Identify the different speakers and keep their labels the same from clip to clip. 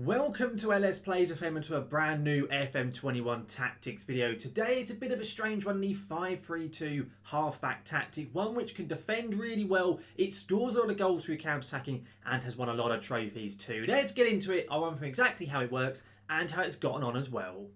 Speaker 1: Welcome to LSPlaysFM and to a brand new FM21 Tactics video. Today it's a bit of a strange one, the 5-3-2 halfback tactic, one which can defend really well, it scores a lot of goals through counter-attacking and has won a lot of trophies too. Let's get into it. I'll run through exactly how it works and how it's gotten on as well.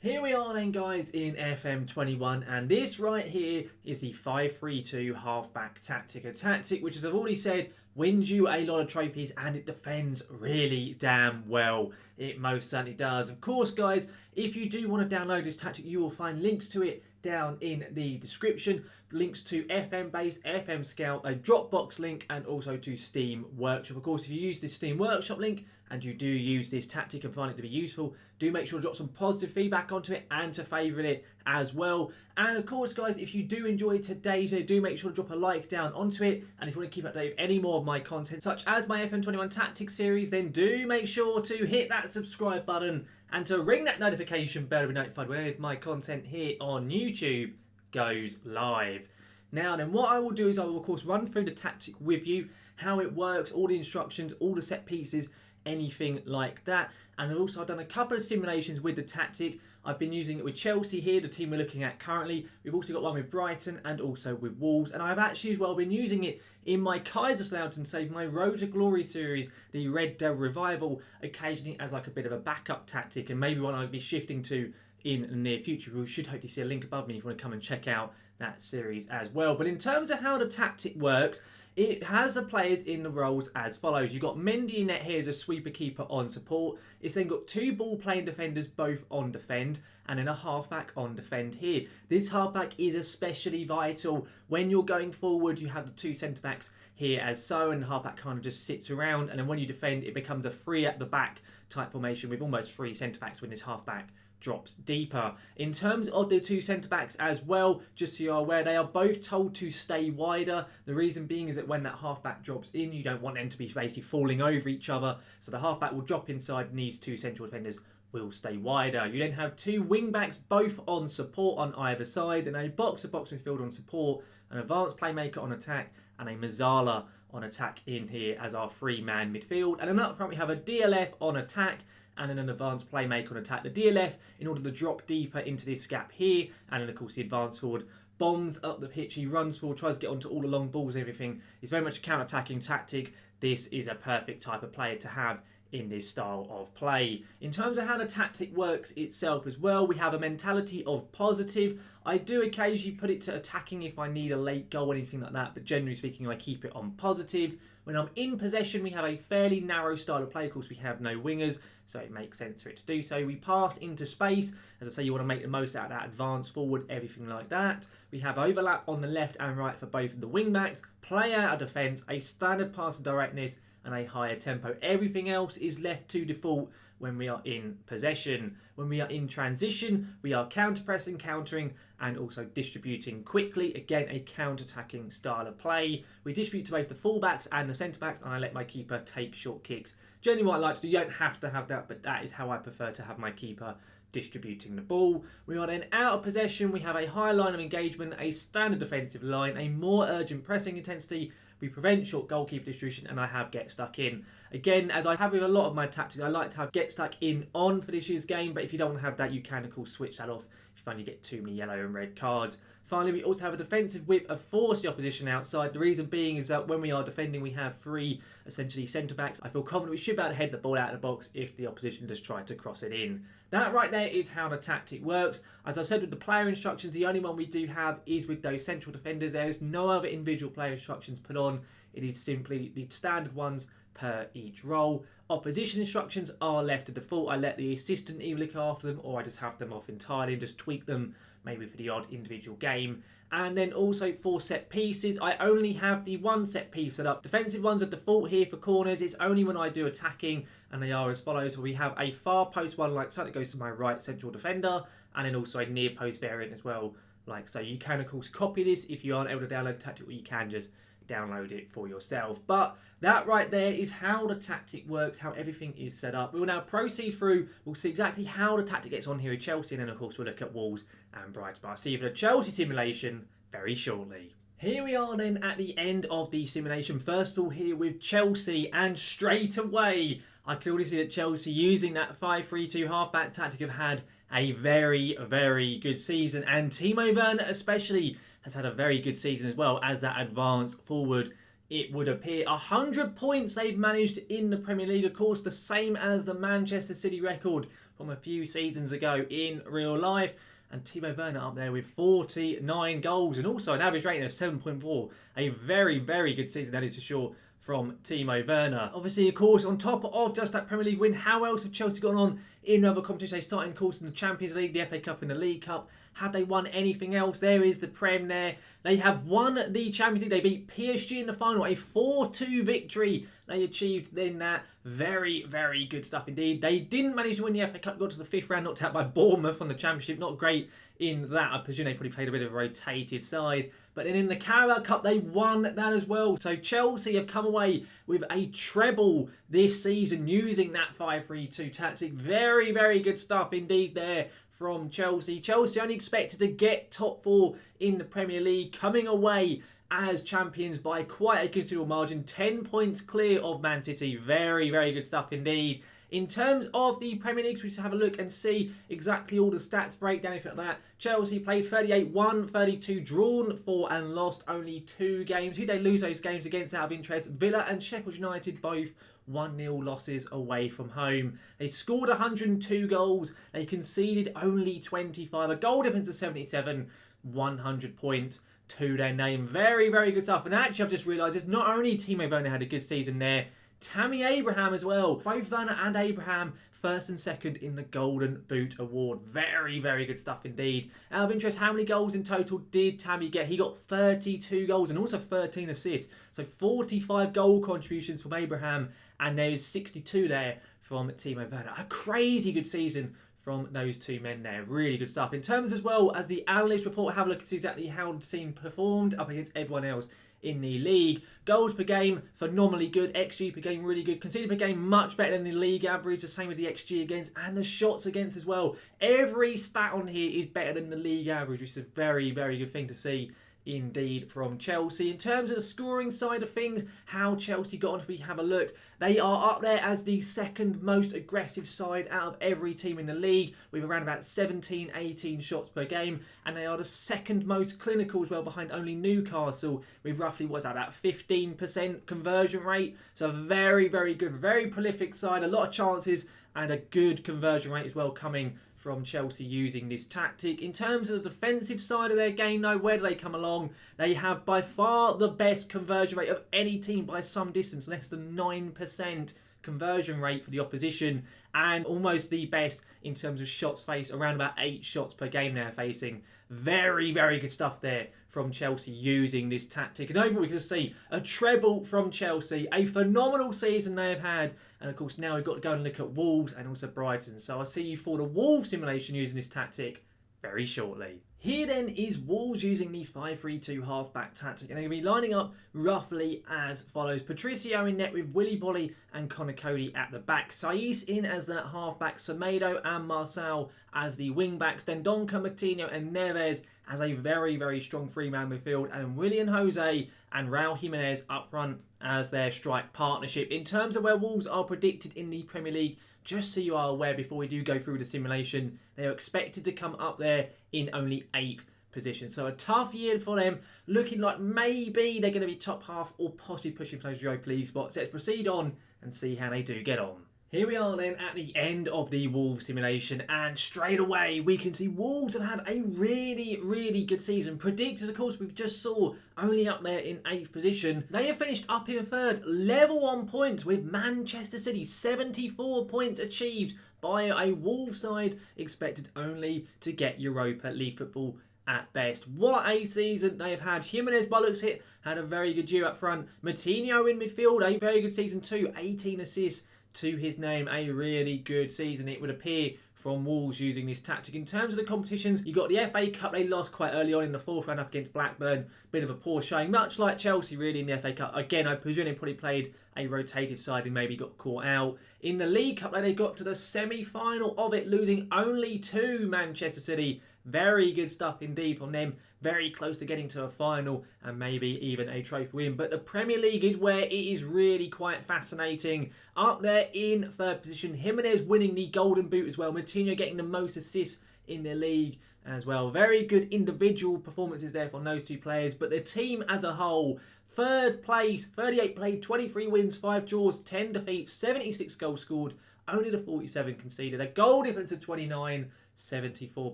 Speaker 1: Here we are then guys in FM21, and this right here is the 5-3-2 halfback tactic. A tactic which, as I've already said, wins you a lot of trophies and it defends really damn well. It most certainly does. Of course guys, if you do want to download this tactic, you will find links to it down in the description. Links to FM Base, FM Scout, a Dropbox link, and also to Steam Workshop. Of course, if you use the Steam Workshop link and you do use this tactic and find it to be useful, do make sure to drop some positive feedback onto it and to favourite it as well. And of course guys, if you do enjoy today's video, do make sure to drop a like down onto it. And if you want to keep updated with any more of my content, such as my FM21 Tactics series, then do make sure to hit that subscribe button and to ring that notification bell to be notified when my content here on YouTube goes live. Now then, what I will do is I will of course run through the tactic with you, how it works, all the instructions, all the set pieces, anything like that. And also I've done a couple of simulations with the tactic. I've been using it with Chelsea here, the team we're looking at currently. We've also got one with Brighton and also with Wolves. And I've actually as well been using it in my Kaiserslautern save, my Road to Glory series, the Red Devil Revival, occasionally as like a bit of a backup tactic, and maybe one I'll be shifting to in the near future. We should hopefully see a link above me if you want to come and check out that series as well. But in terms of how the tactic works, it has the players in the roles as follows. You've got Mendy in net here as a sweeper keeper on support. It's then got two ball playing defenders both on defend, and then a halfback on defend here. This halfback is especially vital when you're going forward. You have the two centre backs here as so, and the halfback kind of just sits around, and then when you defend it becomes a three at the back type formation with almost three centre backs when this halfback drops deeper. In terms of the two centre-backs as well, just so you're aware, they are both told to stay wider. The reason being is that when that half-back drops in, you don't want them to be basically falling over each other. So the half-back will drop inside and these two central defenders will stay wider. You then have two wing-backs, both on support on either side, and a box-to-box midfield on support, an advanced playmaker on attack, and a Mazzala on attack in here as our three-man midfield. And then up front we have a DLF on attack, and then an advanced playmaker on attack. The DLF in order to drop deeper into this gap here, and then of course the advanced forward bombs up the pitch. He runs forward, tries to get onto all the long balls and everything. It's very much a counter-attacking tactic. This is a perfect type of player to have in this style of play. In terms of how the tactic works itself as well, we have a mentality of positive. I do occasionally put it to attacking if I need a late goal or anything like that, but generally speaking I keep it on positive. When I'm in possession, we have a fairly narrow style of play. Of course, we have no wingers, so it makes sense for it to do so. We pass into space. As I say, you want to make the most out of that advance forward, everything like that. We have overlap on the left and right for both of the wing-backs, play out of defence, a standard pass of directness, and a higher tempo. Everything else is left to default when we are in possession. When we are in transition, we are counter-pressing, countering, and also distributing quickly. Again, a counter-attacking style of play. We distribute to both the full-backs and the centre-backs, and I let my keeper take short kicks. Generally what I like to do, you don't have to have that, but that is how I prefer to have my keeper distributing the ball. We are then out of possession. We have a high line of engagement, a standard defensive line, a more urgent pressing intensity. We prevent short goalkeeper distribution, and I have get stuck in. Again, as I have with a lot of my tactics, I like to have get stuck in on for this year's game, but if you don't want to have that, you can of course switch that off if you find you get too many yellow and red cards. Finally, we also have a defensive width of force the opposition outside. The reason being is that when we are defending, we have three essentially centre-backs. I feel confident we should be able to head the ball out of the box if the opposition does try to cross it in. That right there is how the tactic works. As I said with the player instructions, the only one we do have is with those central defenders. There is no other individual player instructions put on. It is simply the standard ones per each role. Opposition instructions are left to default. I let the assistant either look after them, or I just have them off entirely and just tweak them maybe for the odd individual game. And then also for set pieces, I only have the one set piece set up. Defensive ones are default here for corners. It's only when I do attacking, and they are as follows. We have a far post one like so that goes to my right central defender, and then also a near post variant as well like so. You can of course copy this if you aren't able to download the tactic, or you can just download it for yourself. But that right there is how the tactic works, how everything is set up. We will now proceed through. We'll see exactly how the tactic gets on here with Chelsea, and then of course we'll look at Wolves and Brighton. But I'll see you for the Chelsea simulation very shortly. Here we are then at the end of the simulation. First of all here with Chelsea, and straight away I can already see that Chelsea, using that 5-3-2 half-back tactic, have had a very, very good season. And Timo Werner especially has had a very good season as well as that advanced forward. It would appear 100 points they've managed in the Premier League. Of course, the same as the Manchester City record from a few seasons ago in real life. And Timo Werner up there with 49 goals and also an average rating of 7.4. A very, very good season, that is for sure, from Timo Werner. Obviously, of course, on top of just that Premier League win, how else have Chelsea gone on in other competitions? They started, of course, in the Champions League, the FA Cup and the League Cup. Have they won anything else? There is the Prem there. They have won the Champions League. They beat PSG in the final, a 4-2 victory they achieved in that. Very, very good stuff indeed. They didn't manage to win the FA Cup, got to the 5th round, knocked out by Bournemouth on the Championship. Not great in that. I presume they probably played a bit of a rotated side. But then in the Carabao Cup, they won that as well. So Chelsea have come away with a treble this season using that 5-3-2 tactic. Very, very good stuff indeed there from Chelsea. Chelsea only expected to get top 4 in the Premier League, coming away as champions by quite a considerable margin. 10 points clear of Man City. Very, very good stuff indeed. In terms of the Premier League, we just have a look and see exactly all the stats breakdown, if like that. Chelsea played 38, won 32, drawn 4 and lost only 2 games. Who they lose those games against out of interest? Villa and Sheffield United both 1-0 losses away from home. They scored 102 goals. They conceded only 25. A goal difference of 77, 100 points to their name. Very, very good stuff. And actually, I've just realised it's not only Timo Werner had a good season there, Tammy Abraham as well. Both Werner and Abraham first and second in the Golden Boot Award. Very, very good stuff indeed. Out of interest, how many goals in total did Tammy get? He got 32 goals and also 13 assists. So 45 goal contributions from Abraham, and there's 62 there from Timo Werner. A crazy good season from those two men there. Really good stuff. In terms as well as the analyst report, have a look and see exactly how the team performed up against everyone else in the league. Goals per game, phenomenally good. XG per game, really good. Conceded per game, much better than the league average. The same with the XG against and the shots against as well. Every stat on here is better than the league average, which is a very, very good thing to see indeed from Chelsea. In terms of the scoring side of things, how Chelsea got on, if we have a look, they are up there as the second most aggressive side out of every team in the league, with around about 17-18 shots per game, and they are the second most clinical as well, behind only Newcastle, with roughly, what's that, about 15% conversion rate. So very, very good, very prolific side, a lot of chances and a good conversion rate as well coming from Chelsea using this tactic. In terms of the defensive side of their game, though, where do they come along? They have by far the best conversion rate of any team by some distance, less than 9% conversion rate for the opposition, and almost the best in terms of shots faced, around about 8 shots per game they're facing. Very, very good stuff there from Chelsea using this tactic. And overall, we can see a treble from Chelsea. A phenomenal season they have had. And of course, now we've got to go and look at Wolves and also Brighton. So I'll see you for the Wolves simulation using this tactic very shortly. Here then is Wolves using the 5-3-2 half-back tactic, and they're going to be lining up roughly as follows. Patricio in net with Willy Bolly and Connor Cody at the back. Saiss in as that half-back, Semedo and Marcel as the wing-backs. Then Donka, Coutinho and Neves as a very, very strong three-man midfield. And Willian Jose and Raul Jimenez up front as their strike partnership. In terms of where Wolves are predicted in the Premier League, just so you are aware before we do go through the simulation, they are expected to come up there in only 8th position. So a tough year for them, looking like maybe they're going to be top half or possibly pushing for those Europa League spots. Let's proceed on and see how they do get on. Here we are then at the end of the Wolves simulation, and straight away we can see Wolves have had a really, really good season. Predictors, of course, we've just saw only up there in 8th position. They have finished up in 3rd, level on points with Manchester City. 74 points achieved by a Wolves side expected only to get Europa League football at best. What a season they have had. Jimenez, by looks hit, had a very good year up front. Coutinho in midfield, a very good season too. 18 assists to his name. A really good season, it would appear, from Wolves using this tactic. In terms of the competitions, you got the FA Cup. They lost quite early on in the 4th round up against Blackburn. Bit of a poor showing, much like Chelsea really in the FA Cup. Again, I presume they probably played a rotated side and maybe got caught out. In the League Cup, they got to the semi-final of it, losing only to Manchester City. Very good stuff indeed from them. Very close to getting to a final and maybe even a trophy win. But the Premier League is where it is really quite fascinating. Up there in third position, Jimenez winning the Golden Boot as well. Moutinho getting the most assists in the league as well. Very good individual performances there from those two players. But the team as a whole, third place, 38 played, 23 wins, 5 draws, 10 defeats, 76 goals scored, only the 47 conceded. A goal difference of 29, 74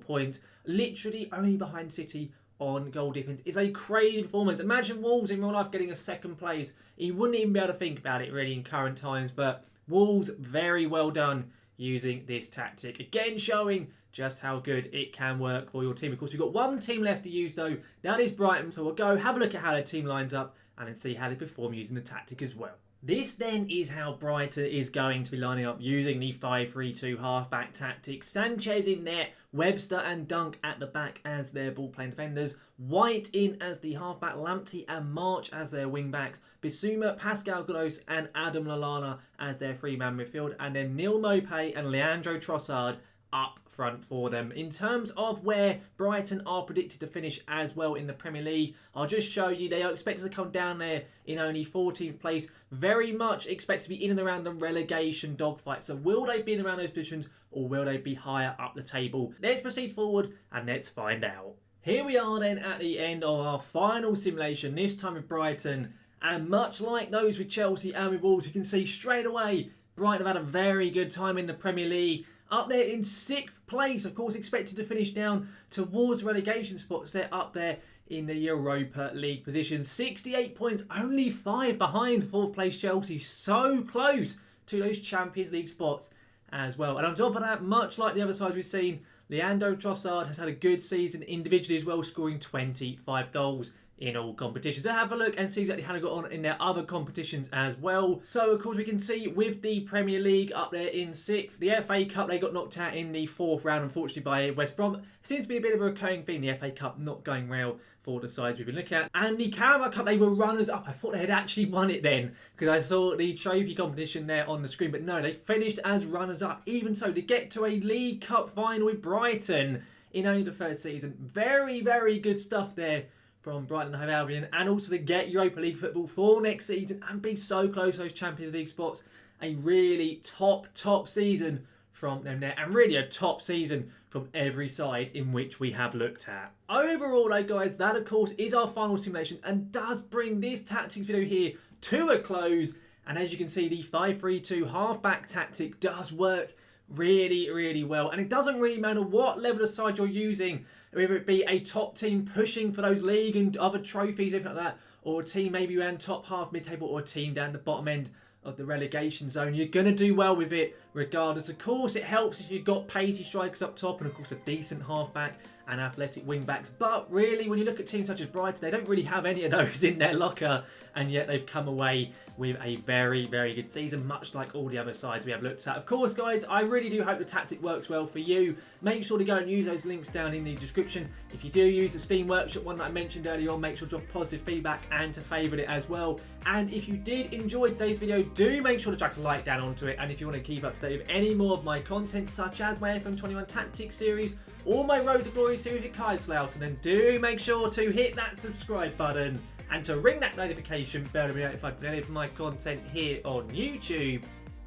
Speaker 1: points. Literally only behind City on goal difference. Is a crazy performance. Imagine Wolves in real life getting a second place. You wouldn't even be able to think about it really in current times. But Wolves, very well done using this tactic. Again, showing just how good it can work for your team. Of course, we've got one team left to use though. That is Brighton. So we'll go have a look at how their team lines up and then see how they perform using the tactic as well. This then is how Brighton is going to be lining up using the 5-3-2 half-back tactic. Sanchez in net, Webster and Dunk at the back as their ball-playing defenders. White in as the half-back, Lamptey and March as their wing-backs. Bissouma, Pascal Gross and Adam Lallana as their three-man midfield. And then Neil Maupay and Leandro Trossard up front for them. In terms of where Brighton are predicted to finish as well in the Premier League, I'll just show you they are expected to come down there in only 14th place. Very much expect to be in and around the relegation dogfight. So will they be in and around those positions or will they be higher up the table? Let's proceed forward and let's find out. Here we are then at the end of our final simulation, this time with Brighton. And much like those with Chelsea and with Wolves, you can see straight away Brighton have had a very good time in the Premier League. Up there in 6th place, of course, expected to finish down towards relegation spots. They're up there in the Europa League position. 68 points, only 5 behind 4th place Chelsea. So close to those Champions League spots as well. And on top of that, much like the other sides we've seen, Leandro Trossard has had a good season individually as well, scoring 25 goals in all competitions. So have a look and see exactly how they got on in their other competitions as well. So of course we can see with the Premier League up there in 6th, the FA Cup they got knocked out in the 4th round unfortunately by West Brom. Seems to be a bit of a recurring theme, the FA Cup not going well for the sides we've been looking at. And the Carabao Cup, they were runners up. I thought they had actually won it then because I saw the trophy competition there on the screen, but no, they finished as runners up. Even so, to get to a League Cup final with Brighton in only the 3rd season, very, very good stuff there from Brighton and Hove Albion, and also to get Europa League football for next season and be so close to those Champions League spots. A really top season from them there, and really a top season from every side in which we have looked at. Overall though guys, that of course is our final simulation and does bring this tactics video here to a close. And as you can see, the 5-3-2 half-back tactic does work really, really well. And it doesn't really matter what level of side you're using, whether it be a top team pushing for those league and other trophies, everything like that, or a team maybe around top half mid-table, or a team down the bottom end of the relegation zone. You're going to do well with it regardless. Of course, it helps if you've got pacey strikers up top and of course a decent half-back and athletic wing-backs. But really, when you look at teams such as Brighton, they don't really have any of those in their locker, and yet they've come away with a very, very good season, much like all the other sides we have looked at. Of course, guys, I really do hope the tactic works well for you. Make sure to go and use those links down in the description. If you do use the Steam Workshop one that I mentioned earlier on, make sure to drop positive feedback and to favourite it as well. And if you did enjoy today's video, do make sure to chuck a like down onto it. And if you want to keep up to date with any more of my content, such as my FM21 Tactic series or my Road to Glory series with Kaiserslautern, then do make sure to hit that subscribe button and to ring that notification bell to be notified when any of my content here on YouTube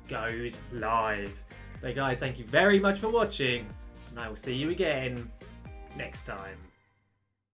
Speaker 1: goes live. So guys, thank you very much for watching, and I will see you again next time.